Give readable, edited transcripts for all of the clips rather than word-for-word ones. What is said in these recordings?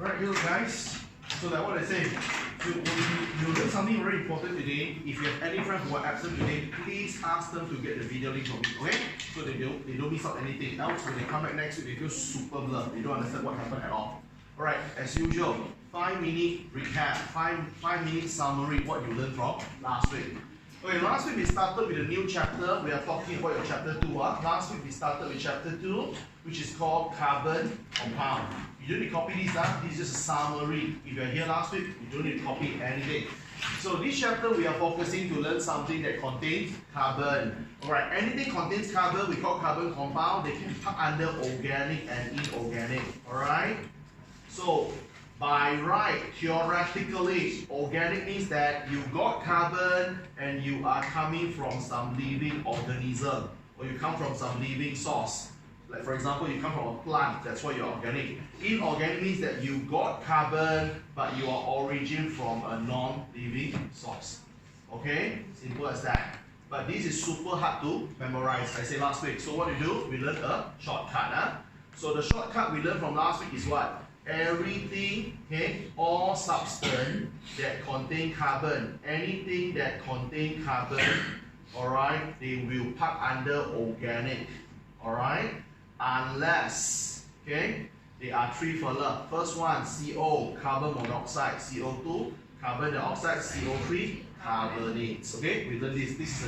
Alright, hello guys. So like what I say, you learn something very important today. If you have any friends who are absent today, please ask them to get the video link from me, okay? So they don't miss out anything. Else when they come back next week, they feel super blurred. They don't understand what happened at all. Alright, as usual, 5-minute recap, 5-minute summary what you learned from last week. Okay, last week we started with a new chapter. We are talking about your chapter 2. Last week we started with chapter 2, which is called carbon compound. You don't need to copy this, this is just a summary. If you are here last week, you don't need to copy anything. So this chapter we are focusing to learn something that contains carbon. Alright, anything contains carbon, we call carbon compound. They can be put under organic and inorganic. Alright? So by right, theoretically, organic means that you got carbon and you are coming from some living organism, or you come from some living source. Like for example, you come from a plant, that's why you're organic. Inorganic means that you got carbon, but you are origin from a non-living source. Okay? Simple as that. But this is super hard to memorize, I said last week. So what we do, we learn a shortcut. So the shortcut we learned from last week is what? Everything, okay, all substance that contain carbon, anything that contain carbon, alright, they will pack under organic, alright, unless, okay, there are three fella. First one, CO, carbon monoxide, CO2, carbon dioxide, CO3, carbonates. Okay, we learn this. This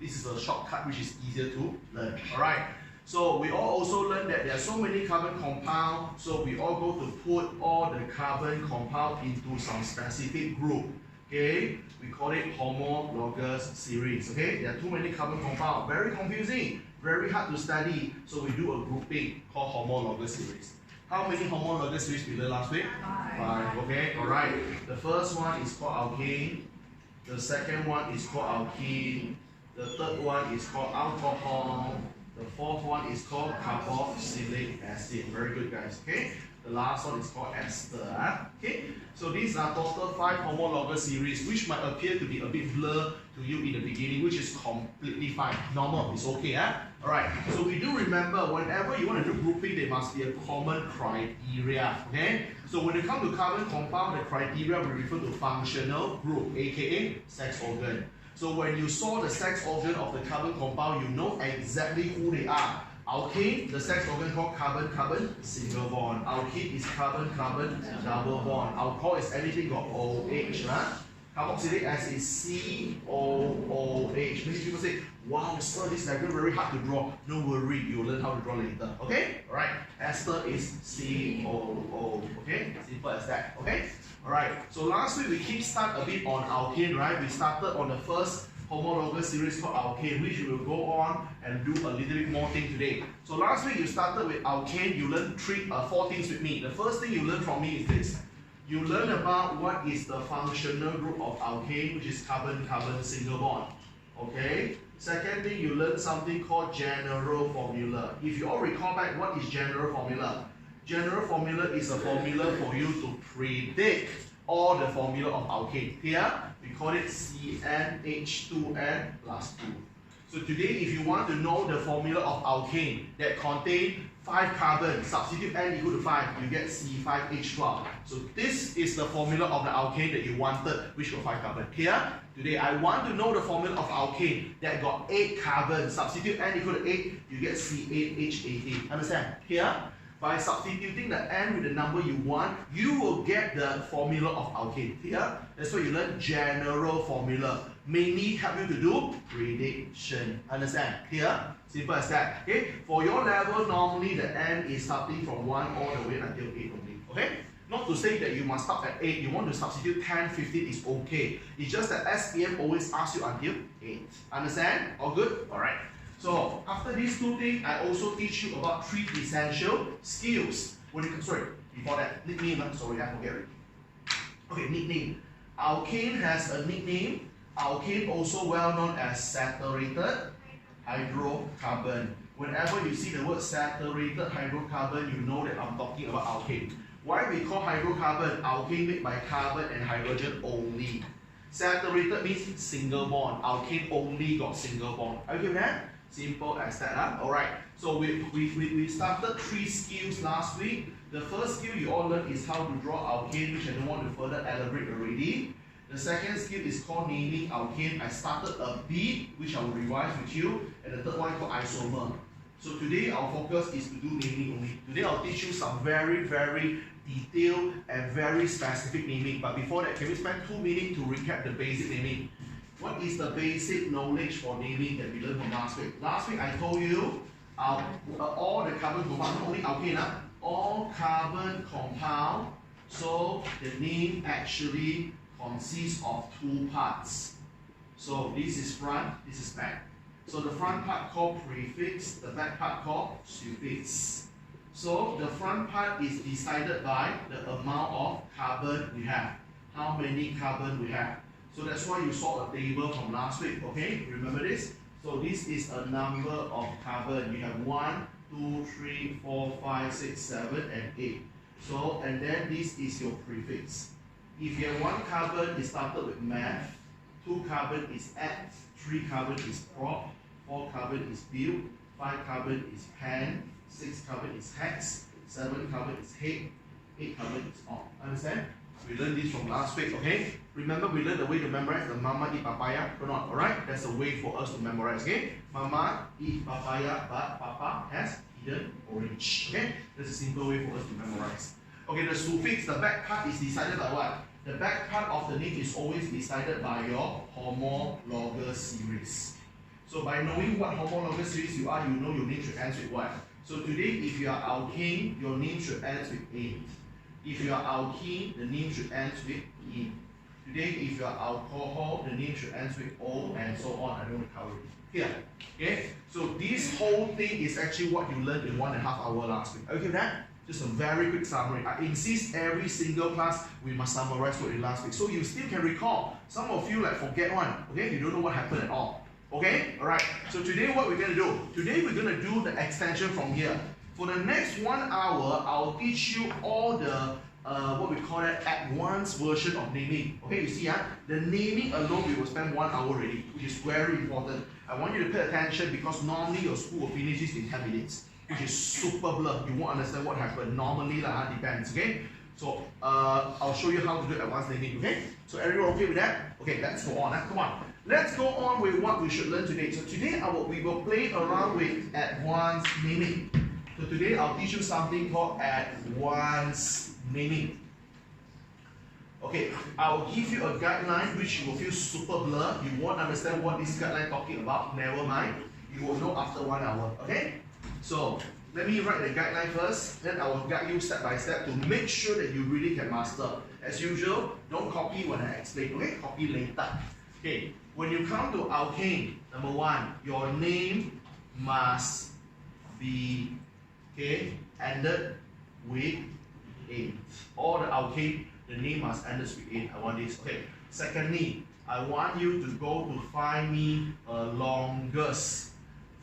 is a shortcut which is easier to learn. Alright. So we all also learn that there are so many carbon compounds, so we all go to put all the carbon compound into some specific group. Okay, we call it homologous series. Okay, there are too many carbon compounds, very confusing, very hard to study. So we do a grouping called homologous series. How many homologous series we learned last week? 5. Okay, alright. The first one is called alkane. The second one is called alkene. The third one is called alcohol. The fourth one is called carboxylic acid. Very good, guys. Okay. The last one is called ester. Okay. So these are total 5 homologous series, which might appear to be a bit blurred to you in the beginning, which is completely fine. Normal. It's okay. Alright. So we do remember whenever you want to do grouping, there must be a common criteria. Okay. So when it comes to carbon compound, the criteria will refer to functional group, aka sex organ. So when you saw the sex organ of the carbon compound, you know exactly who they are. Alkane, the sex organ called carbon-carbon single bond. Alkene is carbon-carbon double bond. Alcohol is anything got OH. Carboxylic acid is COOH. Many people say, wow, sir, this diagram very hard to draw. No worry, you'll learn how to draw later. Okay? Alright. Ester is COO. Okay? Simple as that. Okay? Alright, so last week we kickstart a bit on alkane, right? We started on the first homologous series called alkane, which we will go on and do a little bit more thing today. So last week you started with alkane, you learned 4 things with me. The first thing you learned from me is this. You learn about what is the functional group of alkane, which is carbon-carbon single bond. Okay? Second thing, you learn something called general formula. If you all recall back, what is general formula? General formula is a formula for you to predict all the formula of alkane. Here, we call it CnH2n plus 2. So today, if you want to know the formula of alkane that contain 5 carbon, substitute n equal to 5, you get C5H12. So this is the formula of the alkane that you wanted, which got 5 carbon. Here, today I want to know the formula of alkane that got 8 carbon, substitute n equal to 8, you get C8H18. Understand? Here, by substituting the n with the number you want, you will get the formula of alkane. Here, that's why you learn general formula. Mainly help you to do prediction. Understand? Here, simple as that. Okay, for your level, normally the n is starting from 1 all the way until 8 only. Okay? Not to say that you must start at 8, you want to substitute 10, 15 is okay. It's just that SPM always asks you until 8. Understand? All good? Alright. So after these 2 things, I also teach you about 3 essential skills. Before that, nickname. Sorry, I forget it. Okay, nickname. Alkane has a nickname. Alkane also well known as saturated hydrocarbon. Whenever you see the word saturated hydrocarbon, you know that I'm talking about alkane. Why we call hydrocarbon alkane made by carbon and hydrogen only? Saturated means single bond. Alkane only got single bond. Are you with that? Simple as that. Alright. So we started 3 skills last week. The first skill you all learn is how to draw alkane, which I don't want to further elaborate already. The second skill is called naming alkane. I started a bit, which I will revise with you, and the third one called isomer. So today our focus is to do naming only. Today I'll teach you some very detailed and very specific naming. But before that, can we spend 2 minutes to recap the basic naming? What is the basic knowledge for naming that we learned from last week? Last week I told you all the carbon compound, not only alkane, all carbon compound. So the name actually consists of 2 parts. So this is front, this is back. So the front part called prefix, the back part called suffix. So the front part is decided by the amount of carbon we have. How many carbon we have. So that's why you saw a table from last week, okay? Remember this? So this is a number of carbon. You have 1, 2, 3, 4, 5, 6, 7, and 8. So, and then this is your prefix. If you have 1 carbon, it started with math. 2 carbon is at, 3 carbon is prop, 4 carbon is build, 5 carbon is pen, 6 carbon is hex, 7 carbon is head, 8 carbon is on. Understand? We learned this from last week, okay? Remember we learned the way to memorize the mama eat papaya or not, alright? That's a way for us to memorize, okay? Mama eat papaya, but papa has eaten orange, okay? That's a simple way for us to memorize. Okay, the suffix, the back part is decided by what? The back part of the name is always decided by your homologous series. So by knowing what homologous series you are, you know your name should end with what? So today, if you are alkane, your name should end with 8. If you are alkene, the name should end with E. Today, if you are alcohol, the name should end with O, and so on. I don't want to cover it here. Okay? So this whole thing is actually what you learned in 1.5 hours last week. Okay with that? Just a very quick summary. I insist every single class we must summarize what we did last week. So you still can recall. Some of you like forget one. Okay? You don't know what happened at all. Okay? Alright. So today what we're going to do? Today we're going to do the extension from here. For the next 1 hour, I'll teach you all the what we call that advanced version of naming. Okay, you see, the naming alone we will spend 1 hour already, which is very important. I want you to pay attention because normally your school will finish this in 10 minutes, which is super blur. You won't understand what happened. Normally, depends. Okay, so I'll show you how to do advanced naming. Okay, so everyone okay with that? Okay, let's go on. Come on. Let's go on with what we should learn today. So today we will play around with advanced naming. So today I'll teach you something called advanced naming. Okay, I'll give you a guideline which you will feel super blur. You won't understand what this guideline talking about. Never mind. You will know after 1 hour. Okay? So let me write the guideline first. Then I will guide you step by step to make sure that you really can master. As usual, don't copy when I explain. Okay? Copy later. Okay. When you come to alkane, number 1, your name must be ended with 8. All the alkane, the name must end with 8. I want this. Okay. Secondly, I want you to go to find me a longest.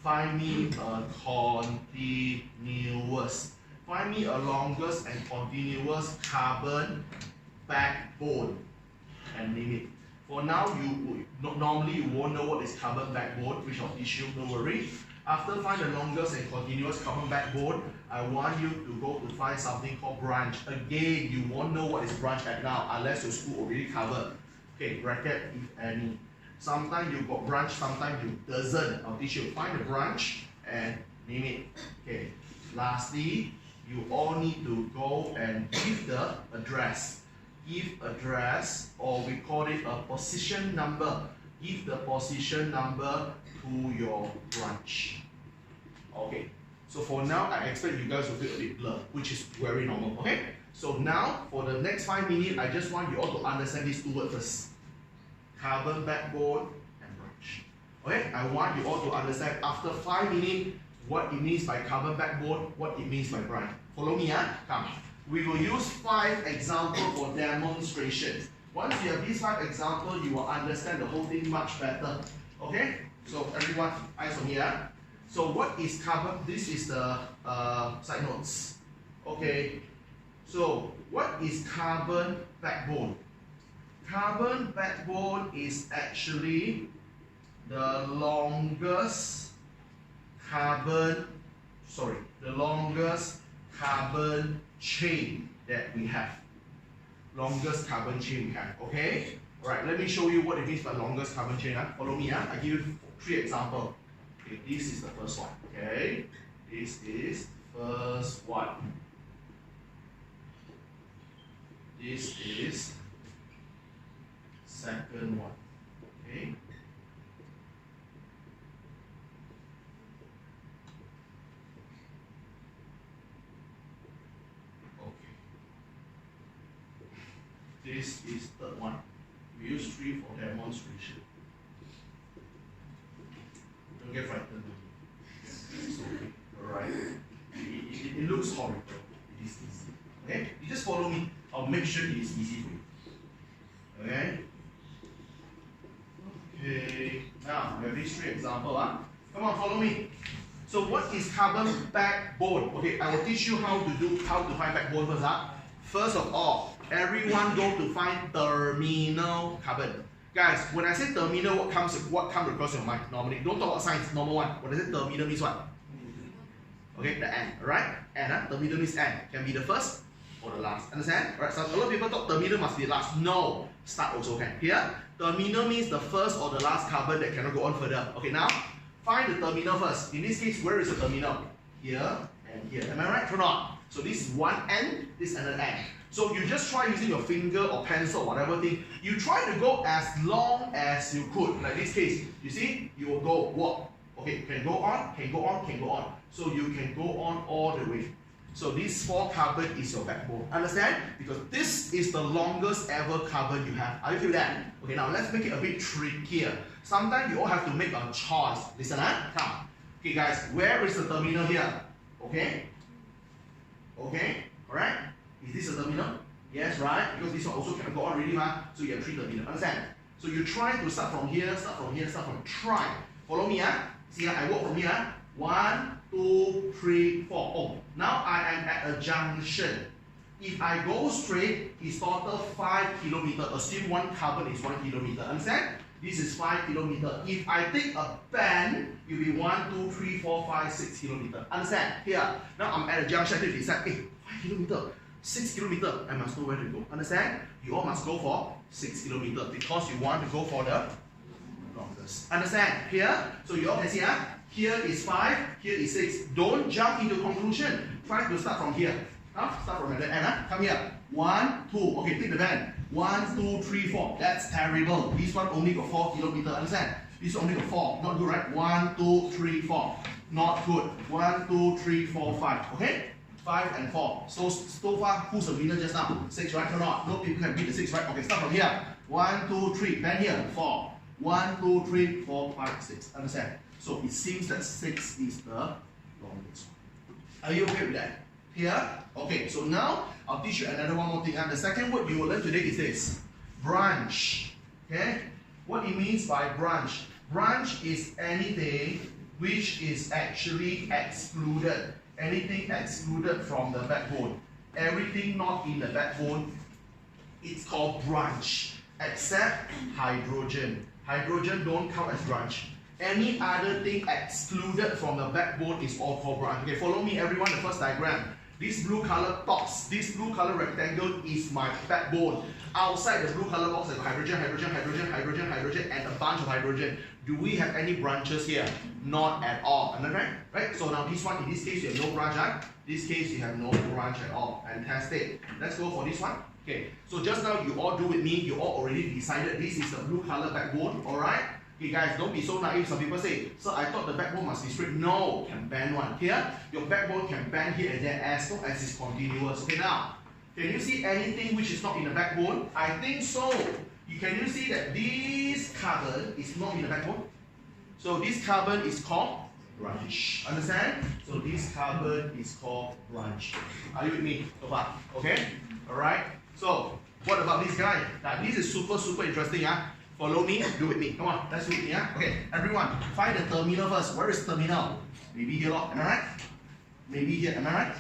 Find me a continuous. Find me a longest and continuous carbon backbone and name it. For now, normally you won't know what is carbon backbone, which I'll teach you. Don't worry. After find the longest and continuous carbon backbone, I want you to go to find something called branch. Again, you won't know what is branch at now unless your school already covered. Okay, bracket if any. Sometimes you got branch, sometimes you doesn't. I'll teach you. Find the branch and name it. Okay. Lastly, you all need to go and give the address. Give address, or we call it a position number. Give the position number to your branch. Okay, so for now, I expect you guys will feel a bit blur, which is very normal. Okay, so now for the next 5 minutes, I just want you all to understand these 2 words first: carbon backbone and branch. Okay, I want you all to understand after 5 minutes what it means by carbon backbone, what it means by branch. Follow me, come. We will use 5 examples for demonstration. Once you have these 5 examples, you will understand the whole thing much better. Okay? So everyone, eyes on me. So what is carbon? This is the side notes. Okay. So what is carbon backbone? Carbon backbone is actually the longest carbon chain that we have. Longest carbon chain we have. Okay? Alright, let me show you what it means by longest carbon chain. Follow me. I give you 3 examples. Okay, this is the first one. Okay? This is the first one. This is second one. Okay? This is third one. We use 3 for demonstration. Don't get frightened. It's okay. Alright. It looks horrible. It is easy. Okay? You just follow me. I'll make sure it is easy for you. Okay? Okay. Now we have these 3 examples. Come on, follow me. So what is carbon backbone? Okay, I will teach you how to find backbone first. First of all, everyone go to find terminal carbon. Guys, when I say terminal, what comes across your mind normally? Don't talk about science, normal one. When I say terminal means what? Okay, the end, alright? And terminal means end. Can be the first or the last. Understand? Alright, so a lot of people thought terminal must be the last. No, start also can. Here, terminal means the first or the last carbon that cannot go on further. Okay, now find the terminal first. In this case, where is the terminal? Here and here. Am I right or not? So this is one end, this is another end. So you just try using your finger or pencil or whatever thing. You try to go as long as you could. Like this case, you see, you will go walk. Okay, can go on, can go on, can go on. So you can go on all the way. So this 4 carbon is your backbone. Understand? Because this is the longest ever carbon you have. Are you feel that? Okay, now let's make it a bit trickier. Sometimes you all have to make a choice. Listen, come. Okay, guys, where is the terminal here? Okay? Okay? Alright? Is this a terminal? Yes, right? Because this one also can go on already, so you have 3 terminals. Understand? So you try to start from here, try. Follow me, See, I walk from here. 1, 2, 3, 4. Oh, now I am at a junction. If I go straight, it's total 5 kilometers. Assume 1 carbon is 1 kilometer. Understand? This is 5 kilometers. If I take a bend, it will be 1, 2, 3, 4, 5, 6 kilometers. Understand? Here. Now I'm at a junction. If it's like, 5 kilometers, 6 kilometers, I must know where to go. Understand? You all must go for 6 kilometers because you want to go for the longest. Understand? Here. So you all can see, here is 5, here is 6. Don't jump into conclusion. Try to start from here. Start from the end. Come here. 1, 2. Okay, take the bend. 1, 2, 3, 4. That's terrible. This one only got 4 kilometers. Understand? This one only got 4. Not good, right? 1, 2, 3, 4. Not good. 1, 2, 3, 4, 5. Okay? 5 and 4. So far, who's the winner just now? 6, right? Or not? No people can beat the 6, right? Okay, start from here. 1, 2, 3. Bend here. 4. 1, 2, 3, 4, 5, 6. Understand? So it seems that 6 is the longest one. Are you okay with that? Here? Okay, so now I'll teach you another one more thing. And the second word you will learn today is this. Branch. Okay? What it means by branch. Branch is anything which is actually excluded. Anything excluded from the backbone. Everything not in the backbone, it's called branch. Except hydrogen. Hydrogen don't count as branch. Any other thing excluded from the backbone is all called branch. Okay, follow me everyone, the first diagram. This blue color box, this blue color rectangle is my backbone. Outside the blue color box, I got hydrogen, hydrogen, hydrogen, hydrogen, hydrogen, and a bunch of hydrogen. Do we have any branches here? Not at all. Understand? Right? So now this one, in this case, you have no branch. This case, you have no branch at all. Fantastic. Let's go for this one. Okay. So just now, you all do with me. You all already decided this is the blue color backbone. Alright? Okay guys, don't be so naive. Some people say, so I thought the backbone must be straight. No, can bend one. Here, your backbone can bend here and there as long as it's continuous. Okay, now, can you see anything which is not in the backbone? I think so. Can you see that this carbon is not in the backbone? So this carbon is called branch. Understand? So this carbon is called branch. Are you with me so far? Okay? Alright? So, what about this guy? Now, this is super interesting. Follow me, do with me. Come on, let's do it. Okay, everyone, find the terminal first. Where is terminal? Maybe here, am I right? Maybe here, am I right?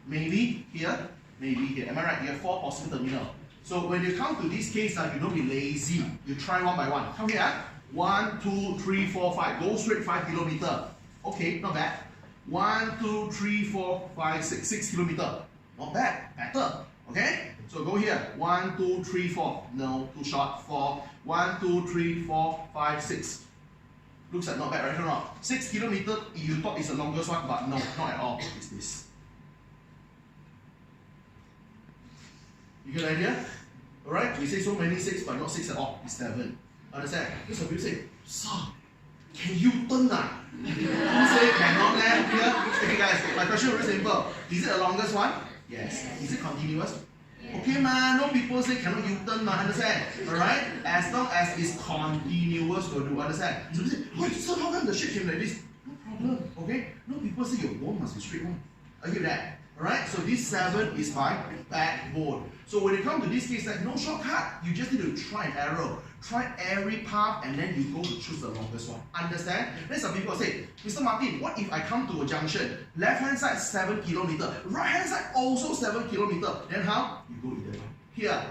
Maybe here, maybe here. Am I right? You have 4 possible terminals. So when you come to this case, you don't be lazy. You try one by one. Come here. 1, 2, 3, 4, 5. Go straight 5 kilometers. Okay, not bad. 1, 2, 3, 4, 5, 6. 6 kilometers. Not bad, better. Okay? So go here. 1, 2, 3, 4. No, too short. 4. 1, 2, 3, 4, 5, 6. Looks like not bad, right or not? 6 kilometers, you thought it's the longest one, but no, not at all. It's this. You get the idea? Alright? We say so many 6, but not 6 at all. It's 7. Understand? Because some people say, sir, can you turn that? You say cannot land here. Okay guys, my question is very simple. Is it the longest one? Yes. Is it continuous? Okay man, no people say cannot U-turn man, understand? Alright? As long as it's continuous, we'll do, understand? So you say, oh sir, how come the shape came like this? No problem, okay? No people say your bone must be straight one. I hear that. Alright, so this 7 is my backbone. So when it comes to this case, like no shortcut. You just need to try and error. Try every path and then you go to choose the longest one. Understand? Then some people say, Mr. Martin, what if I come to a junction? Left hand side 7 kilometers, right hand side also 7 kilometers. Then how? You go either one. Here,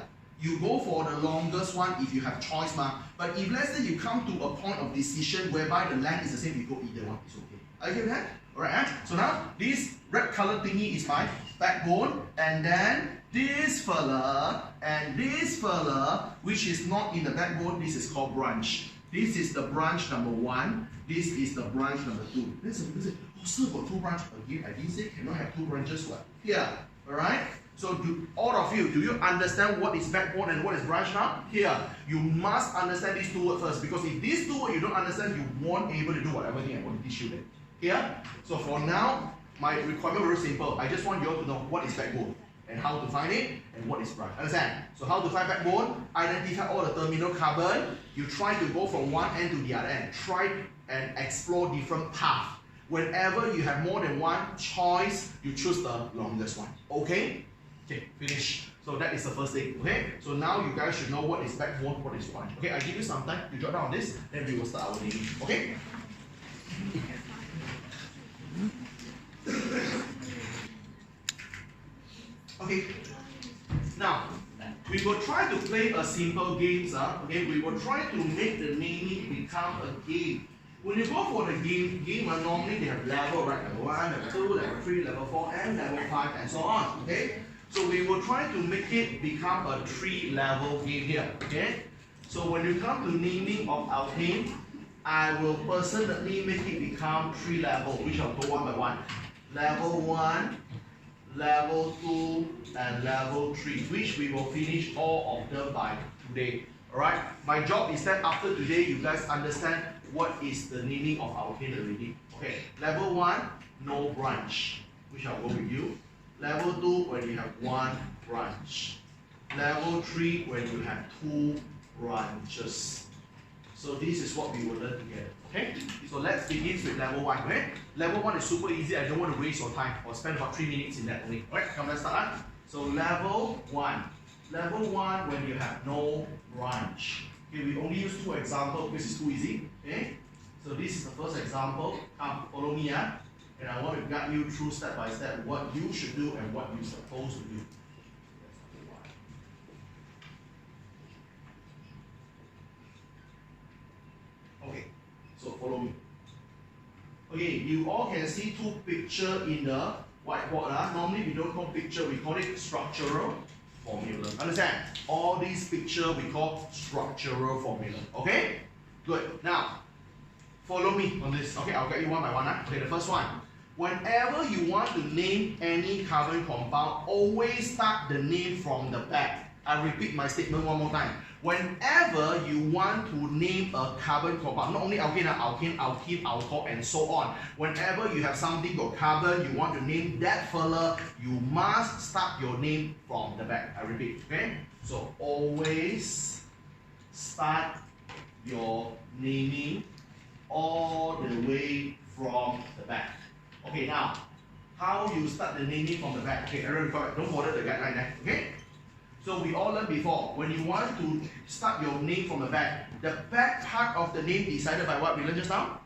you go for the longest one if you have choice, ma. But if let's say you come to a point of decision whereby the length is the same, you go either one. It's okay. Are you getting that? Alright, so now this red color thingy is my backbone, and then this fella and this fella, which is not in the backbone, this is called branch. This is the branch number 1, this is the branch number 2. Then some people say, oh sir, got 2 branches. Again, I didn't say cannot have 2 branches. What? Here, alright? So all of you, do you understand what is backbone and what is branch now? Here, you must understand these 2 words first, because if these 2 words you don't understand, you won't be able to do whatever thing I want to teach you then. Here, so for now, my requirement is very simple. I just want you all to know what is backbone and how to find it and what is branch. Understand? So how to find backbone? Identify all the terminal carbon. You try to go from one end to the other end. Try and explore different paths. Whenever you have more than one choice, you choose the longest one. Okay? Okay, finish. So that is the first thing. Okay? So now you guys should know what is backbone, what is branch. Okay, I give you some time to jot down this, then we will start our naming. Okay? Okay, now we will try to play a simple game, okay? We will try to make the naming become a game. When you go for the game normally they have level, right? Level 1, level 2, level 3, level 4, and level 5, and so on. Okay? So we will try to make it become a 3-level game here. Okay? So when you come to naming of alkane, I will personally make it become 3 level, which I'll go one by one. Level 1, level 2, and level 3, which we will finish all of them by today. Alright? My job is that after today, you guys understand what is the naming of alkane already. Okay, level 1, no branch, which I'll go with you. Level 2, when you have 1 branch. Level 3, when you have 2 branches. So this is what we will learn together. Okay? So let's begin with level 1. Okay? Level 1 is super easy. I don't want to waste your time. I'll spend about 3 minutes in that only. Alright, come let's start. So level 1. Level 1 when you have no branch. Okay, we only use 2 examples because it's too easy. Okay? So this is the first example. Come, follow me. And I want to guide you through step by step what you should do and what you're supposed to do. Okay, so follow me. Okay, you all can see 2 pictures in the whiteboard. Normally we don't call picture, we call it structural formula. Understand? All these pictures we call structural formula. Okay? Good. Now, follow me on this. Okay, I'll get you one by one. Okay, the first one. Whenever you want to name any carbon compound, always start the name from the back. I repeat my statement one more time. Whenever you want to name a carbon compound, not only alkane, alkene, alcohol, and so on. Whenever you have something got carbon, you want to name that fella, you must start your name from the back. I repeat, okay? So always start your naming all the way from the back. Okay, now, how you start the naming from the back? Okay, everyone, don't bother the guideline there, okay? So we all learned before, when you want to start your name from the back part of the name decided by what we learned just now?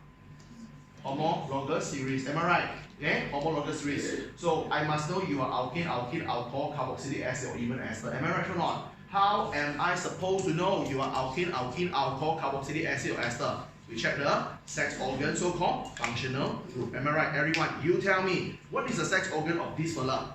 Homologous series, am I right? Okay, homologous series. So I must know you are alkane, alkene, alcohol, carboxylic acid, or even ester. Am I right or not? How am I supposed to know you are alkane, alkene, alcohol, carboxylic acid, or ester? We check the sex organ, so-called functional group. Am I right, everyone? You tell me, what is the sex organ of this fella?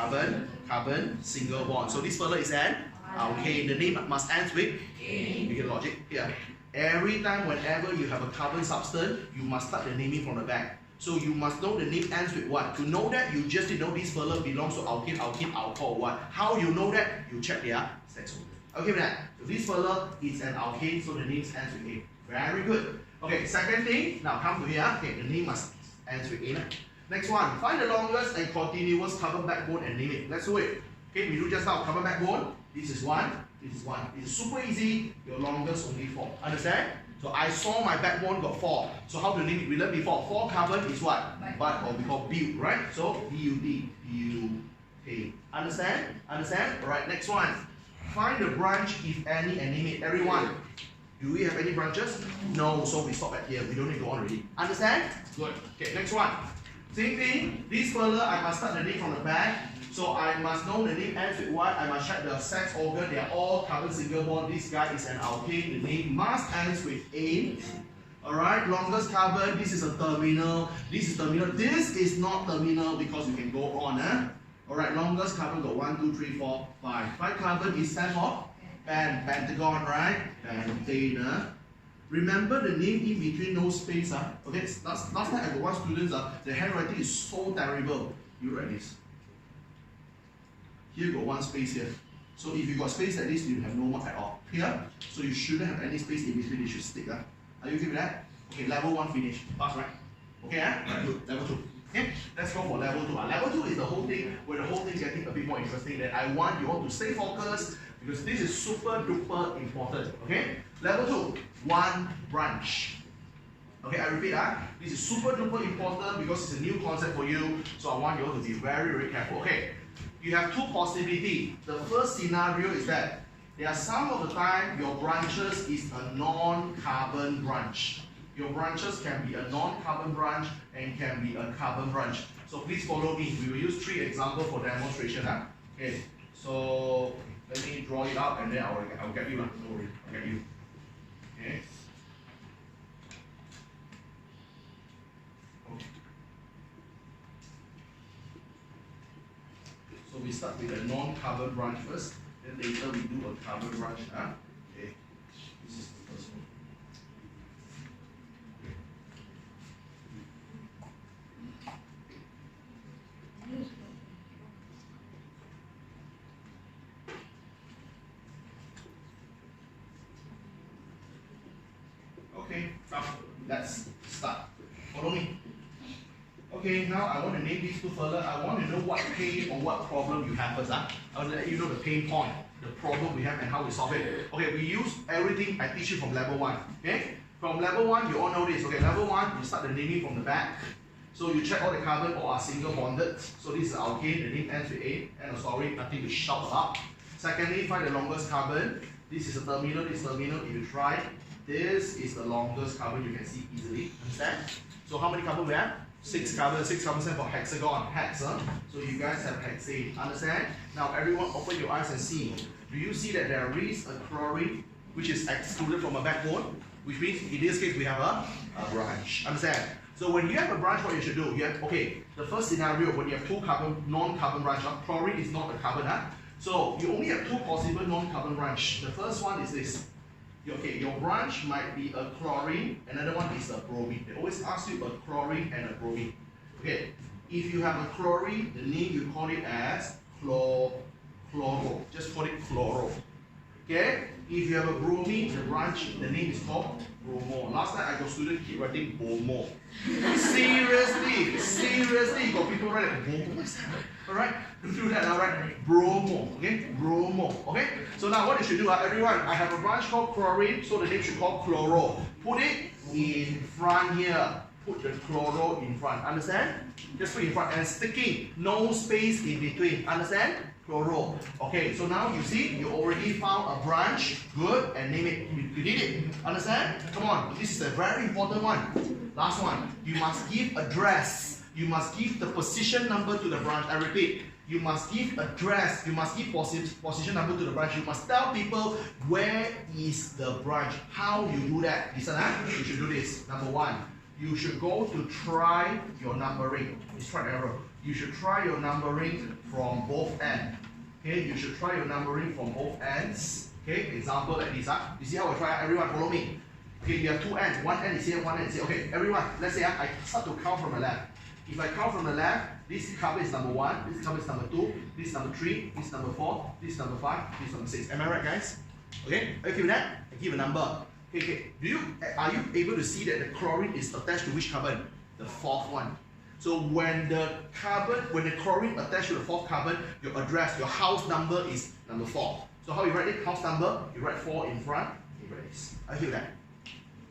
carbon, carbon, single bond. So this fella is an alkane. The name must end with ane. You get logic here. Every time whenever you have a carbon substance, you must start the naming from the back. So you must know the name ends with what. To know that, you just know this fella belongs to alkane, alkene, alcohol, what. How you know that? You check their sex order. Okay, with that. So this fella is an alkane, so the name ends with A. Very good. Okay, second thing, now come to here. Okay, the name must ends with A. Next one, find the longest and continuous carbon backbone and name it. Let's do it. Okay, we do just now carbon backbone. This is one, this is one. It's super easy. Your longest only 4. Understand? So I saw my backbone got 4. So how to name it? We learned before. 4 carbon is what? Bud, or we call bute, right? So B-U-D, B-U-T. Understand? Understand? Alright, next one. Find the branch, if any, and name it. Everyone. Do we have any branches? No, so we stop at here. We don't need to go on already. Understand? Good. Okay, next one. Same thing. This fella, I must start the name from the back. So I must know the name ends with what. I must check the sex organ. They are all carbon single bond. This guy is an alkane. The name must ends with ane. Alright, longest carbon. This is a terminal. This is terminal. This is not terminal because you can go on. Alright, longest carbon got 1, 2, 3, 4, 5. 5 carbon is stand for pentagon, right? Pentane. Remember the name in between no space. Okay, last time I got one student, the handwriting is so terrible. You write this. Here got one space here. So if you got space like this, you have no mark at all. Here, so you shouldn't have any space in between, it should stick. Are you okay with that? Okay, level 1 finish. Pass, right? Okay, right, good. Level 2. Okay, let's go for level 2. Level 2 is the whole thing, where the whole thing is getting a bit more interesting. That I want you all to stay focused because this is super duper important. Okay? Level 2, 1 branch. Okay, I repeat, this is super duper important because it's a new concept for you. So I want you all to be very, very careful. Okay, you have 2 possibilities. The first scenario is that there are some of the time your branches is a non-carbon branch. Your branches can be a non-carbon branch and can be a carbon branch. So please follow me. We will use 3 examples for demonstration. Okay, so let me draw it out and then I'll get you. Don't worry, I'll get you. Okay. So we start with a non-carbon branch first, then later we do a carbon branch. Okay. This is the first one. Okay, now let's start. Follow me. Okay, now I want to name these 2 fella. I want to know what pain or what problem you have first. I will let you know the pain point, the problem we have and how we solve it. Okay, we use everything I teach you from level 1. Okay, from level 1 you all know this. Okay, level 1 you start the naming from the back. So you check all the carbon or are single bonded. So this is alkane, the name ends with A. End of story, nothing to shout about. Secondly, find the longest carbon. This is a terminal, this terminal. If you try, this is the longest carbon you can see easily. Understand? So how many carbon we have? 6 carbon. 6 carbon stand for hexagon. Hex, So you guys have hexane. Understand? Now everyone open your eyes and see. Do you see that there is a chlorine which is excluded from a backbone? Which means in this case we have a branch. Understand? So when you have a branch, what you should do? You have, okay, the first scenario when you have 2 carbon, non-carbon branch, chlorine is not a carbon. So you only have 2 possible non-carbon branch. The first one is this. Okay, your branch might be a chlorine, another one is a bromine. They always ask you a chlorine and a bromine. Okay, if you have a chlorine, the name you call it as chloro. Just call it chloro. Okay, if you have a bromine, the branch, the name is called bromo. Last time I got students keep writing bomo. Seriously, got people write like bomo. Alright, don't do that, alright? Bromo, okay? Bromo, okay? So now what you should do, everyone, I have a branch called chlorine, so the name should call chloro. Put it in front here. Put the chloro in front, understand? Just put in front and sticking, no space in between, understand? Chloro. Okay, so now you see, you already found a branch, good, and name it. You did it, understand? Come on, this is a very important one. Last one, you must give address. You must give the position number to the branch. I repeat, you must give address, you must give position number to the branch. You must tell people where is the branch. How you do that? Listen, you should do this. Number 1, you should go to try your numbering. It's try and error. you should try your numbering from both ends. Okay, you should try your numbering from both ends. Okay, example like this. You see how I try? Everyone follow me. Okay, you have two ends. One end is here, one end is here. Okay, everyone, let's say I start to count from the left. If I count from the left, this carbon is number 1, this carbon is number 2, this is number 3, this is number 4, this is number 5, this is number 6. Am I right, guys? Okay, okay with that? I give a number. Okay, are you able to see that the chlorine is attached to which carbon? The 4th one. So when the chlorine attached to the 4th carbon, your address, your house number is number 4. So how you write it? House number, you write 4 in front, you write this. I hear that.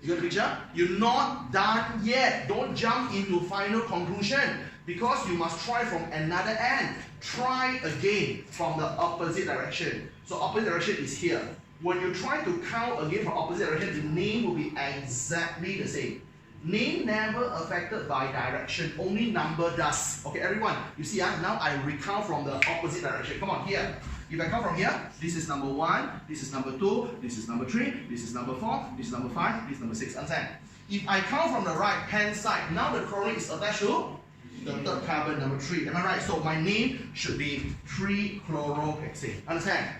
You got the picture? You're not done yet. Don't jump into final conclusion because you must try from another end. Try again from the opposite direction. So opposite direction is here. When you try to count again from opposite direction, the name will be exactly the same. Name never affected by direction, only number does. Okay, everyone, you see, now I recount from the opposite direction. Come on, here. If I count from here, this is number 1, this is number 2, this is number 3, this is number 4, this is number 5, this is number 6. Understand? If I count from the right hand side, now the chlorine is attached to the 3rd carbon, number 3. Am I right? So my name should be 3-chlorohexane. Understand?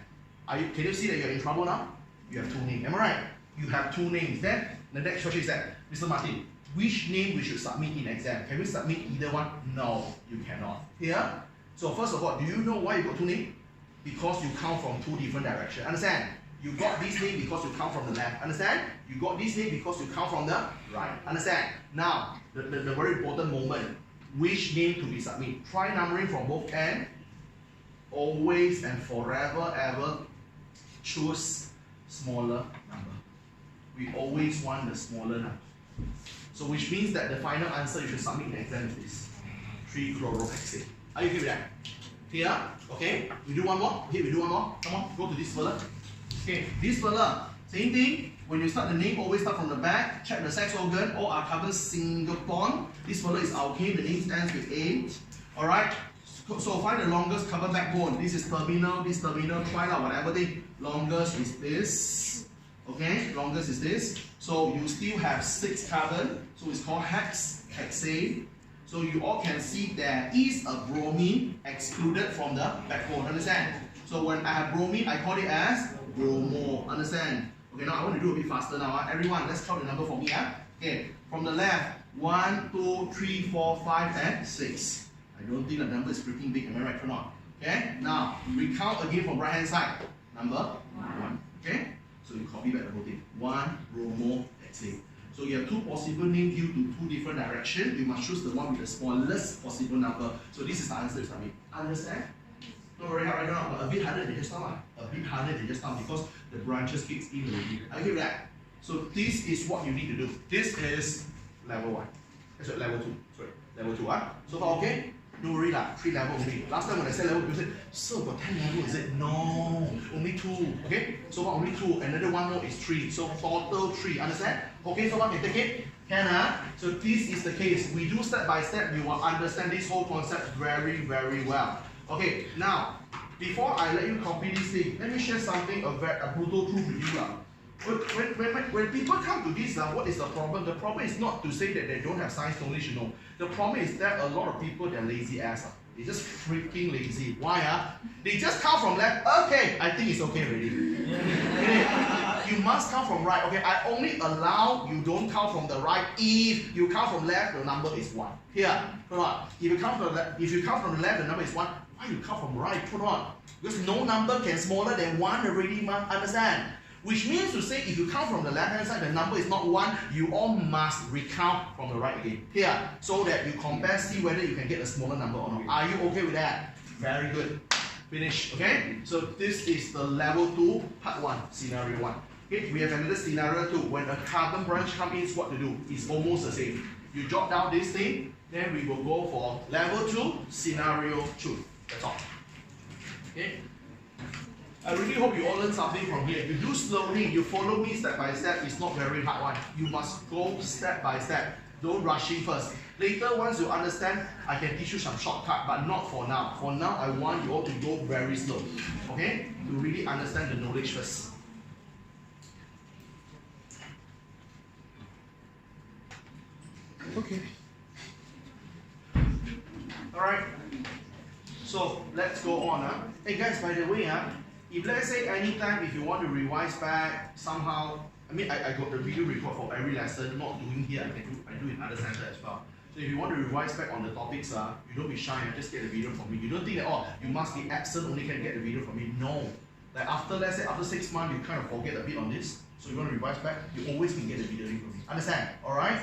Can you see that you're in trouble now? You have 2 names. Am I right? You have 2 names. Then the next question is that, Mr. Martin, which name we should submit in exam? Can we submit either one? No, you cannot. Here. So first of all, do you know why you got 2 names? Because you count from 2 different directions. Understand? You got this name because you count from the left. Understand? You got this name because you count from the right. Understand? Now, the very important moment. Which name to be submitted? Try numbering from both ends. Always and forever ever choose smaller number. We always want the smaller number. So which means that the final answer you should submit in the exam is this. 3-chlorohexane. Are you okay with that? Here, okay, we do one more. Okay, we do one more. Come on, go to this fella. Okay, this fella, same thing. When you start the name, always start from the back. Check the sex organ. All are carbon single bond. This fella is alkane. The name ends with 8. Alright, so find the longest carbon backbone. This is terminal, this terminal, try out whatever thing. Longest is this. Okay, longest is this. So you still have 6 carbon. So it's called hexane. So you all can see there is a bromine excluded from the backbone. Understand? So when I have bromine, I call it as bromo. Understand? Okay, now I want to do a bit faster now. Everyone, let's count the number for me. Okay, from the left, 1, 2, 3, 4, 5, and 6. I don't think the number is freaking big. Am I right or not? Okay, now we count again from right hand side. Number 1. Okay, so you copy back the whole thing. 1 bromo hexane. So you have 2 possible names due to 2 different directions. You must choose the one with the smallest possible number. So this is the answer you submit. Understand? Not very hard right now, but a bit harder than just now. A bit harder than just now because the branches kicks in already. I give that. So this is what you need to do. This is level 1. Sorry, level 2. Sorry, level 2. So far okay? Don't worry lah, 3 level only. Last time when I said level, people said, so got 10 levels, is it? No, only 2. Okay? So far only 2. Another one more is 3. So total 3. Understand? Okay, so far can take it? Can So this is the case. We do step by step, you will understand this whole concept very, very well. Okay, now, before I let you copy this thing, let me share something, a brutal truth with you. When people come to this, what is the problem? The problem is not to say that they don't have science knowledge, you know. The problem is that a lot of people, they're lazy ass. They're just freaking lazy. Why? They just count from left. Okay, I think it's okay already. Okay. You must count from right. Okay, I only allow you don't count from the right. If you count from left, the number is 1. Here, come on. If you count from the left, the number is 1. Why you count from right? Put on. Because no number can smaller than 1 already, man. Understand? Which means to say if you count from the left hand side, the number is not 1, you all must recount from the right again. Here, so that you compare, see whether you can get a smaller number or not. Are you okay with that? Very good. Finish. Okay? So this is the level 2, part 1, scenario 1. Okay, we have another scenario 2. When a carbon branch comes in, what to do? It's almost the same. You jot down this thing, then we will go for level 2, scenario 2. That's all. Okay? I really hope you all learn something from here. You do slowly, you follow me step by step. It's not very hard one. You must go step by step. Don't rush in first. Later, once you understand, I can teach you some shortcut, but not for now. For now, I want you all to go very slow. Okay? To really understand the knowledge first. Okay. Alright. Hey guys, by the way, if let's say anytime if you want to revise back somehow, I mean I got the video record for every lesson, not doing here, I do in other center as well. So if you want to revise back on the topics, you don't be shy, just get the video from me. You don't think that, oh, you must be absent, only can get the video from me. No. Like after, let's say after 6 months, you kind of forget a bit on this, so you want to revise back, you always can get the video link from me. Understand? Alright?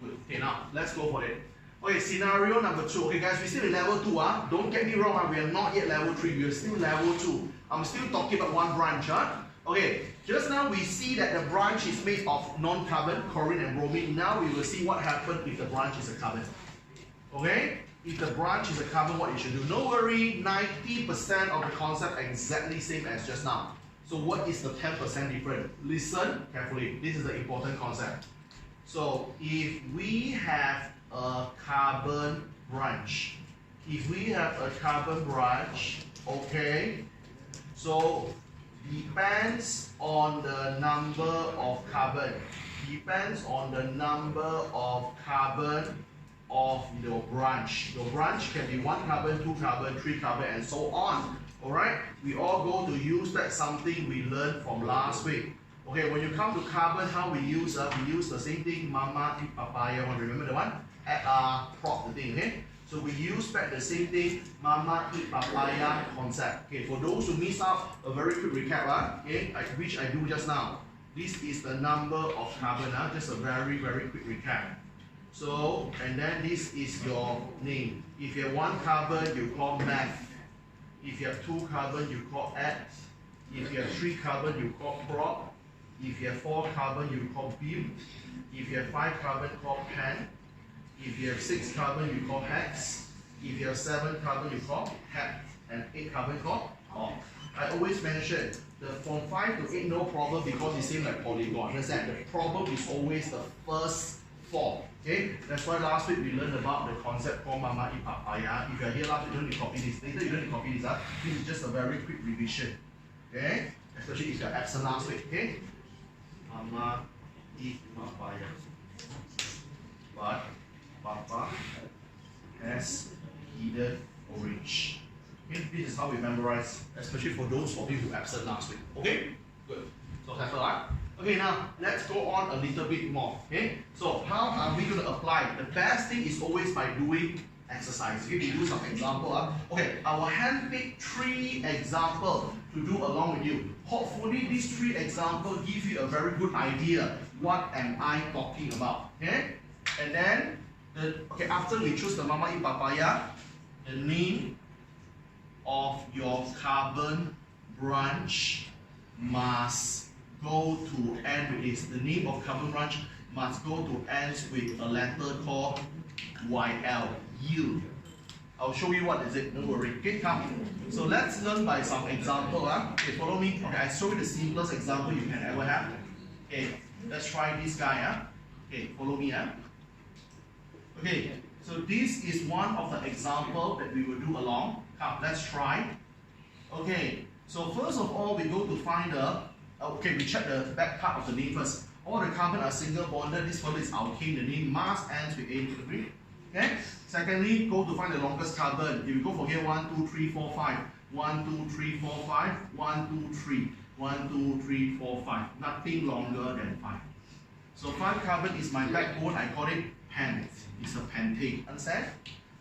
Good. Okay, now let's go for it. Okay, scenario number 2. Okay guys, we're still in level 2. Don't get me wrong, we are not yet level 3, we are still level 2. I'm still talking about one branch. Okay, just now we see that the branch is made of non-carbon, chlorine and bromine. Now we will see what happens if the branch is a carbon. Okay, if the branch is a carbon, what you should do. No worry, 90% of the concept exactly same as just now. So what is the 10% difference? Listen carefully, this is the important concept. So if we have a carbon branch, okay, so depends on the number of carbon, of your branch. Your branch can be 1 carbon, 2 carbon, 3 carbon, and so on. Alright, we all go to use that something we learned from last week. Okay, when you come to carbon, how we use the same thing, mama eat papaya. Remember the one? Prop the thing, okay? So we use back the same thing, mama eat papaya concept. Okay, for those who miss out, a very quick recap, okay, which I do just now. This is the number of carbon, just a very quick recap. So, and then this is your name. If you have 1 carbon, you call math. If you have 2 carbon, you call add. If you have 3 carbon, you call prop. If you have 4 carbon, you call beam. If you have 5 carbon, call pen. If you have 6 carbon, you call hex. If you have 7 carbon, you call hat. And 8 carbon, call off. I always mention the from 5 to 8 no problem because it's same like polygon. Understand? The problem is always the first 4. Okay? That's why last week we learned about the concept called mama eat papaya. If you are here last week, you don't need to copy this. Later you don't need to copy this. This is just a very quick revision. Okay? Especially if you are absent last week. Okay? Mama eat papaya. But Papa has hidden orange. Okay, this is how we memorize, especially for those of you who absent last week. Okay, good. So settle, Okay, now let's go on a little bit more. Okay, so how are we going to apply? The best thing is always by doing exercise. Okay, we do some example. Okay, I will handpick 3 examples to do along with you. Hopefully, these 3 examples give you a very good idea. What am I talking about? Okay, and then after we choose the mama eat papaya, the name of your carbon branch must go to end with this. The name of carbon branch must go to ends with a letter called YL, yield. I'll show you what is it, don't worry. Okay, come. So let's learn by some example. Okay, follow me. Okay, I show you the simplest example you can ever have. Okay, let's try this guy. Okay, follow me. Okay, so this is one of the examples that we will do along. Come, let's try. Okay, so first of all, we go to find the, we check the back part of the name first. All the carbon are single bonded. This one is alkane. The name mass ends with A to the 3. Okay. Secondly, go to find the longest carbon. If you go for here, 1, 2, 3, 4, 5. 1, 2, 3, 4, 5. 1, 2, 3. 1, 2, 3, 4, 5. Nothing longer than 5. So 5 carbon is my backbone. I call it pen. It's a pentane. Understand?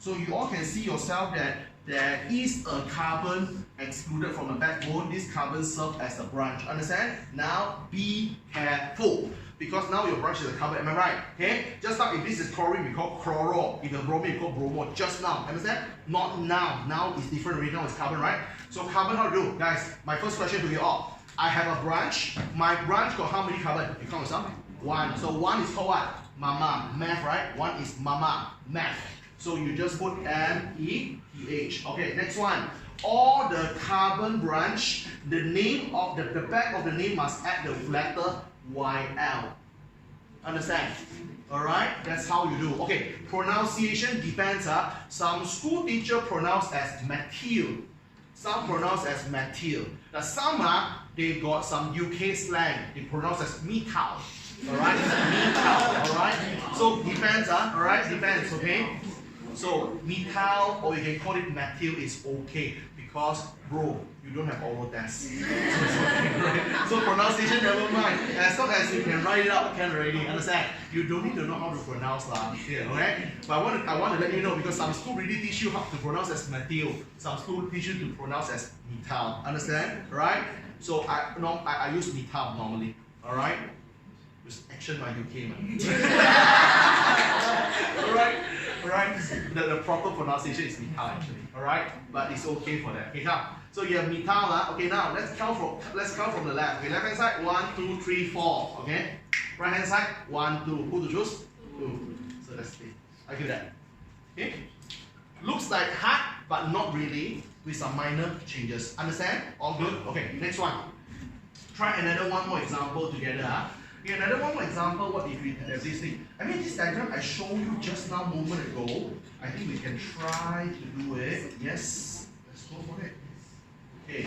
So you all can see yourself that there is a carbon excluded from the backbone. This carbon serves as a branch. Understand? Now be careful. Because now your branch is a carbon, am I right? Okay? Just like if this is chlorine, we call chloro. If the bromine, we call bromo. Just now. Understand? Not now. Now is different. Right now it's carbon, right? So carbon, how to do? Guys, my first question to you all. I have a branch. My branch got how many carbon? You count yourself? 1. So 1 is called what? Mama. Math, right? 1 is mama. Math. So you just put M-E-T-H. Okay, next one. All the carbon branch, the name of the back of the name must add the letter YL. Understand? Alright, that's how you do. Okay, pronunciation depends. Some school teacher pronounce as methyl. Some pronounce as methyl. Now some they got some UK slang. They pronounce as methyl. Alright, methyl. Alright, so depends. Alright, depends. Okay. So methyl, or you can call it methyl, is okay Because, bro, you don't have oral test. So it's okay, right? So pronunciation, never mind. As long as you can write it out, can already. Understand? You don't need to know how to pronounce lah. Yeah, okay? But I want to let you know because some school really teach you how to pronounce as Matthew. Some school teach you to pronounce as Mital. Understand? Right? So I use Mital normally. Alright? Just action my UK man. Alright? The proper pronunciation is Mital actually. Alright? But it's okay for that. Okay, come. So you have Mital. Okay, now let's count from the left. Okay, left hand side, 1, 2, 3, 4. Okay? Right hand side, 1, 2. Who to choose? 2. So that's it. I do that. Okay? Looks like hard, but not really, with some minor changes. Understand? All good? Okay, next one. Try another one more example together. Okay, another one more example. What if we have this thing? I mean, this diagram I showed you just now, moment ago. I think we can try to do it. Yes, let's go for it. Okay.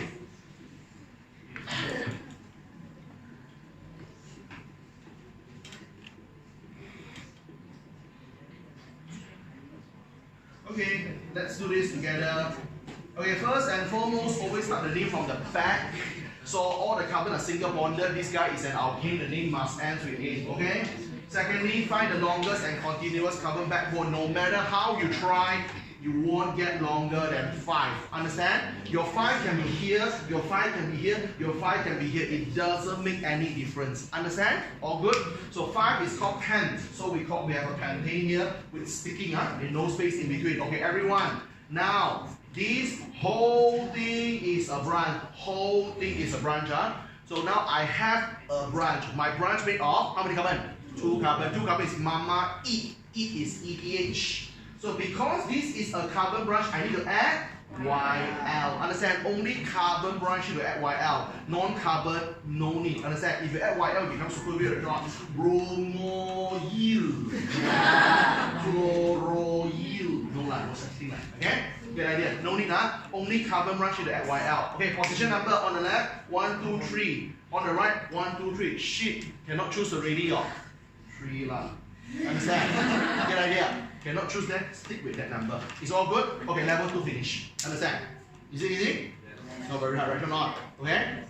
Okay, let's do this together. Okay, first and foremost, always start the name from the back. So all the carbon are single bonded. This guy is an alkane. The name must end with A. Okay. Secondly, find the longest and continuous carbon backbone. No matter how you try, you won't get longer than 5. Understand? Your 5 can be here. Your 5 can be here. Your 5 can be here. It doesn't make any difference. Understand? All good. So 5 is called pent. So we have a pentane here with sticking up with no space in between. Okay, everyone. Now. This whole thing is a branch. Whole thing is a branch. So now I have a branch. My branch made of how many carbon? 2 carbon. 2 carbon is mama E. E is EPH. So because this is a carbon branch, I need to add YL. Understand? Only carbon branch you add YL. Non-carbon, no need. Understand? If you add YL, it becomes super weird. Bromoyl. Chloroyl. No lah, no such thing. Okay? Good idea. No need, only carbon branch you add YL. Okay, position number on the left, 1, 2, 3. On the right, 1, 2, 3. Shit, cannot choose already. 3 lah. Understand? Good idea. Cannot choose that, stick with that number. It's all good? Okay, level 2 finish. Understand? Is it easy? Not very hard, right or not? Okay?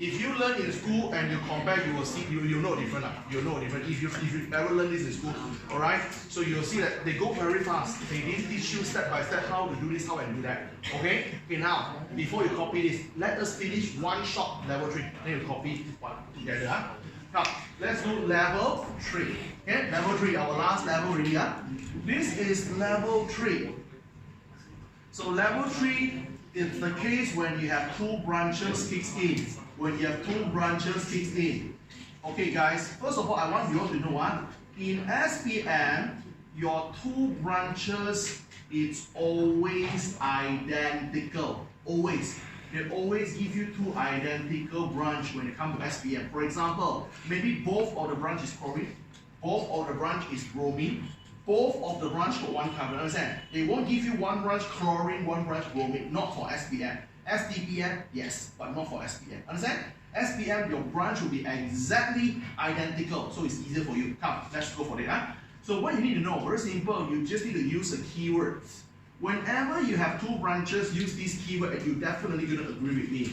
If you learn in school and you compare, you will see, you know different. You know different. If you ever learn this in school, alright? So you'll see that they go very fast. They didn't teach you step by step how to do this, how and do that. Okay? Okay, now, before you copy this, let us finish one shot level 3. Then you copy one together. Now, let's do level 3. Okay? Level 3, our last level really. This is level 3. So level 3 is the case when you have 2 branches kicks in. When you have 2 branches kicks in. Okay guys, first of all I want you all to know what? In SPM, your 2 branches is always identical. Always. They always give you 2 identical branches when it comes to SPM. For example, maybe both of the branch is chlorine, both of the branch is bromine, both of the branch got 1 carbon. Understand? They won't give you 1 branch chlorine, 1 branch bromine, not for SPM. SDPM, yes, but not for SPM. Understand? SPM, your branch will be exactly identical, so it's easier for you. Come, let's go for it. So what you need to know, very simple, you just need to use the keywords. Whenever you have 2 branches, use this keyword and you're definitely going to agree with me.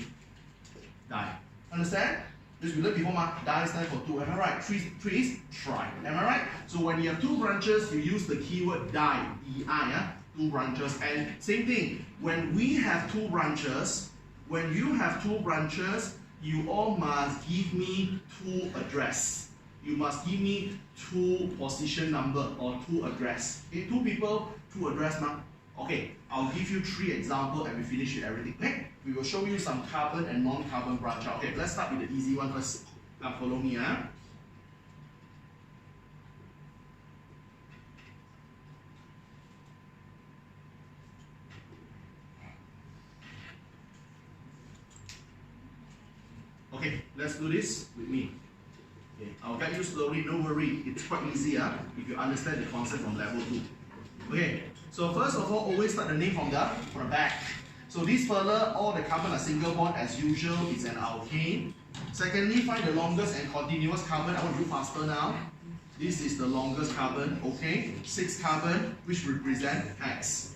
Die. Understand? Because we learned before, die stands for 2, am I right? 3 is try, am I right? So when you have 2 branches, you use the keyword die, D-I, 2 branches. And same thing, when we have 2 branches, when you have 2 branches, you all must give me 2 address. You must give me 2 position number or 2 address. Okay, 2 people, 2 address now. Okay, I'll give you 3 examples and we finish with everything. Okay? We will show you some carbon and non-carbon branch. Okay, let's start with the easy one first. Now follow me. Okay, let's do this with me. Okay, I'll guide you slowly, no worry. It's quite easy if you understand the concept from level 2. Okay, so first of all, always start the name from the back. So this fella, all the carbon are single bond as usual, it's an alkane. Secondly, find the longest and continuous carbon. I want to do faster now. This is the longest carbon, okay? 6 carbon, which represent X.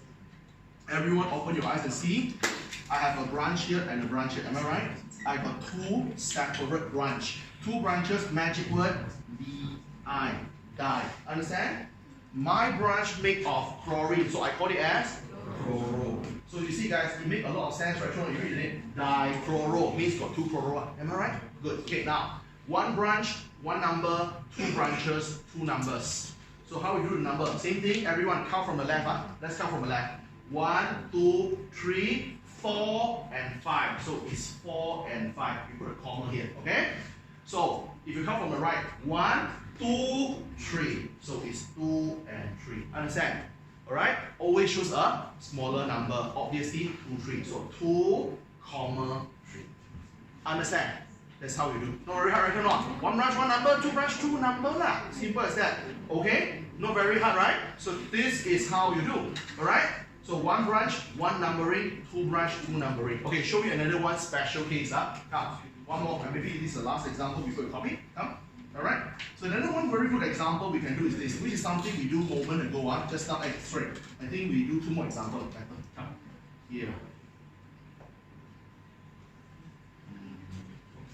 Everyone open your eyes and see. I have a branch here and a branch here. Am I right? I got two separate branch. Two branches, magic word, di, die. Understand? My branch made of chlorine, so I call it as chloro. So you see guys, it makes a lot of sense, right? So you read it, dichloro, means got two chloro. Am I right? Good. Okay, now, one branch, one number, two branches, two numbers. So how we do the number? Same thing, everyone count from the left. Huh? Let's count from the left. 1, 2, 3, 4, and 5. So it's 4 and 5. You put a comma here, okay? So if you count from the right, 1, 2, 3. So it's 2 and 3. Understand? Alright? Always choose a smaller number. Obviously 2, 3. So 2, 3. Understand? That's how we do. Not very hard, right or not? One branch, one number, two branch, two number lah. Simple as that. Okay? Not very hard, right? So this is how you do. Alright? So one branch, one numbering, two branch, two numbering. Okay, show you another one special case. Come. One more. Maybe this is the last example before you copy. Come. Alright? So another one very good example we can do is this, which is something we do a moment ago. Just now straight. I think we do two more examples. Come. Here.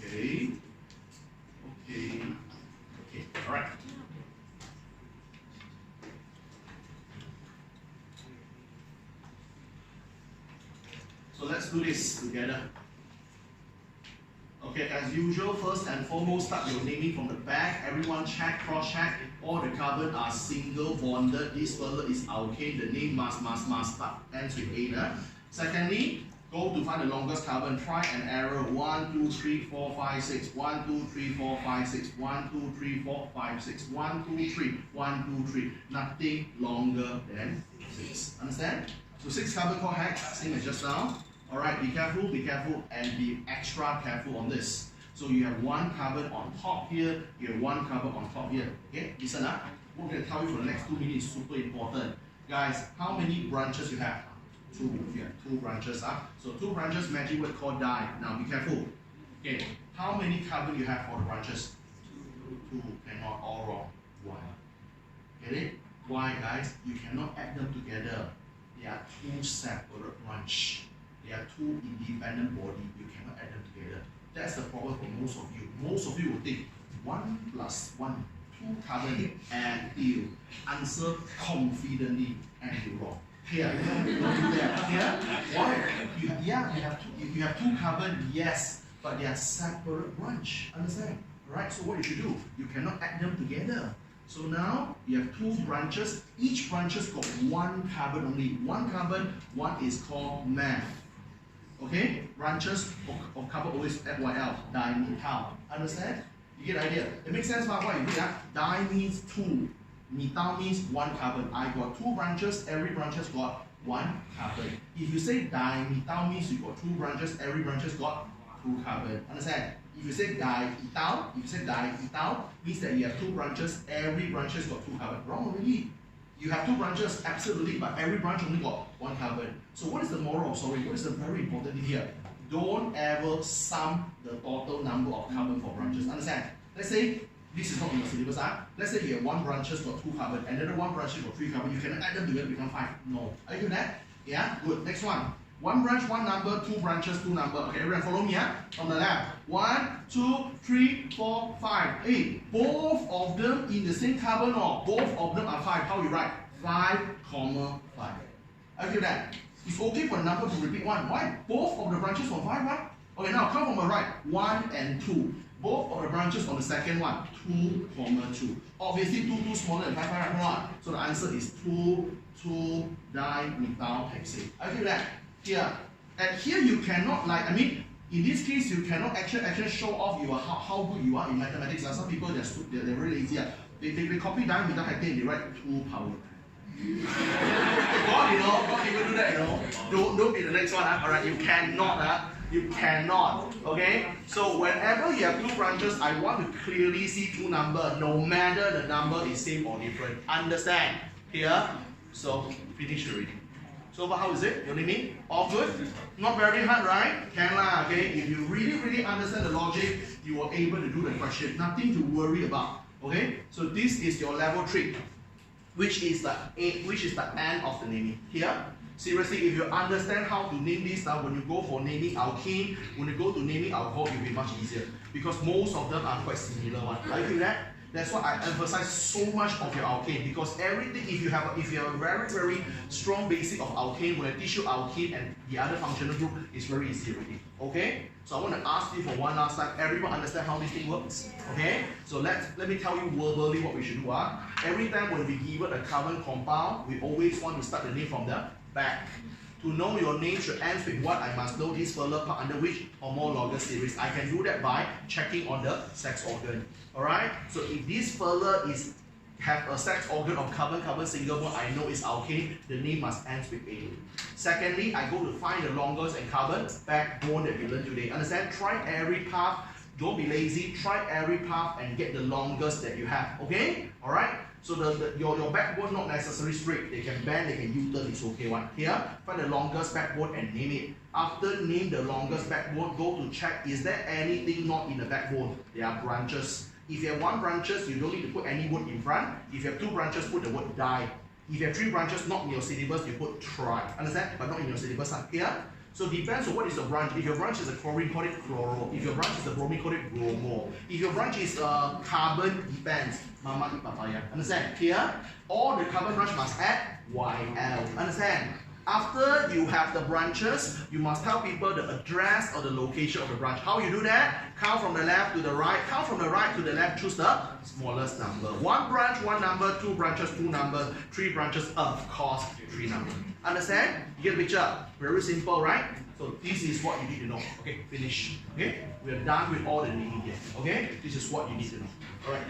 Okay. Alright. So let's do this together. Okay, as usual, first and foremost, start your naming from the back. Everyone check, cross-check. All the carbon are single bonded. This fella is alkane. The name must start. Ends with A. Secondly, go to find the longest carbon. Try and error. 1, 2, 3, 4, 5, 6. 1, 2, 3, 4, 5, 6. 1, 2, 3, 4, 5, 6. 1, 2, 3. 1, 2, 3. Nothing longer than 6. Understand? So 6 carbon core hex, same as just now. Alright, be careful, and be extra careful on this. So you have one carbon on top here, you have one carbon on top here. Okay, listen up. What I'm going to tell you for the next 2 minutes is super important. Guys, how many branches you have? 2. You have 2 branches. So 2 branches, magic word called di. Now be careful. Okay, how many carbon you have for the branches? 2. Cannot, all wrong. 1. Get it? Why, guys? You cannot add them together. They are 2 separate branches. They are 2 independent bodies. You cannot add them together. That's the problem for most of you. Most of you will think 1 plus 1, 2 carbon, and you answer confidently, and you're wrong. Here, don't do that. Here, why? You have 2 carbon, yes, but they are separate branch. Understand? Right? So what you should do? You cannot add them together. So now you have 2 branches. Each branch has got 1 carbon only. 1 carbon, one is called meth. Okay? Branches of carbon always FYL, dimethyl. Understand? You get the idea? It makes sense about what you do. Di means 2. Methyl means 1 carbon. I got 2 branches, every branch has got 1 carbon. If you say dimethyl means you got 2 branches, every branch has got 2 carbon. Understand? If you say diethyl, means that you have 2 branches, every branch has got 2 carbon. Wrong already. You have 2 branches, absolutely, but every branch only got 1 carbon. So what is the moral of story? What is the very important thing here? Don't ever sum the total number of carbon for branches. Understand? Let's say this is not in the syllabus. Let's say you have 1 branch has got 2 carbon, another 1 branch has got 3 carbon. You cannot add them together to become 5. No. Are you doing that? Yeah? Good. Next one. 1 branch, 1 number, 2 branches, 2 number. Okay, everyone follow me, from the left. 1, 2, 3, 4, 5. Hey, both of them in the same carbon or both of them are 5. How you write? 5, 5. Okay, that. It's okay for the number to repeat 1. Why? Both of the branches from 5, right? Okay, now come from the right. 1 and 2. Both of the branches on the second one. 2, 2. Obviously, 2 smaller than 5, right? So the answer is 2, dimethylhexane. Okay, that. Here. And here you cannot in this case you cannot actually show off how good you are in mathematics. Some people they're very lazy. They copy dimethylhexane, they write 2 power. God even do that, Don't be the next one, alright, you cannot, you cannot, okay? So whenever you have 2 branches, I want to clearly see 2 numbers, no matter the number is same or different. Understand? Here, so finish already. So how is it? You know what I mean? All good? Not very hard, right? Can lah, okay? If you really understand the logic, you are able to do the question. Nothing to worry about. Okay? So this is your level 3, which is the end of the naming. Here, Seriously, if you understand how to name this now, when you go for naming alkane, when you go to naming alcohol, it will be much easier. Because most of them are quite similar one. Are you feel that? That's why I emphasize so much of your alkane, because everything, if you have a very strong basic of alkane, when I teach you alkane and the other functional group, it's very easy already. Okay? So I want to ask you for one last time, everyone understand how this thing works? Okay? So let me tell you verbally what we should do. Every time when we give it a carbon compound, we always want to start the name from the back. To know your name should end with what, I must know this further part under which homologous series. I can do that by checking on the sex organ. Alright? So if this further have a sex organ of carbon-carbon single bond, I know it's alkane, the name must end with A. Secondly, I go to find the longest and carbon backbone that we learned today. Understand? Try every path. Don't be lazy. Try every path and get the longest that you have. Okay? Alright? So your backbone not necessarily straight. They can bend, they can U-turn, it's okay one. Here, find the longest backbone and name it. After name the longest backbone, go to check, is there anything not in the backbone? There are branches. If you have one branches, you don't need to put any word in front. If you have two branches, put the word die. If you have three branches, not in your syllabus, you put try. Understand? But not in your syllabus. Here. So depends on what is the branch. If your branch is a chlorine, call it chloro. If your branch is a bromine, call it bromo. If your branch is carbon, depends. Mama eat papaya. Understand? Here, all the carbon branch must add YL. Understand? After you have the branches, you must tell people the address or the location of the branch. How you do that? Count from the left to the right. Count from the right to the left. Choose the smallest number. One branch, one number. Two branches, two numbers. Three branches, of course, three numbers. Understand? You get the picture? Very simple, right? So this is what you need to know. Okay, finish. Okay, we are done with all the naming here. Okay, this is what you need to know. All right.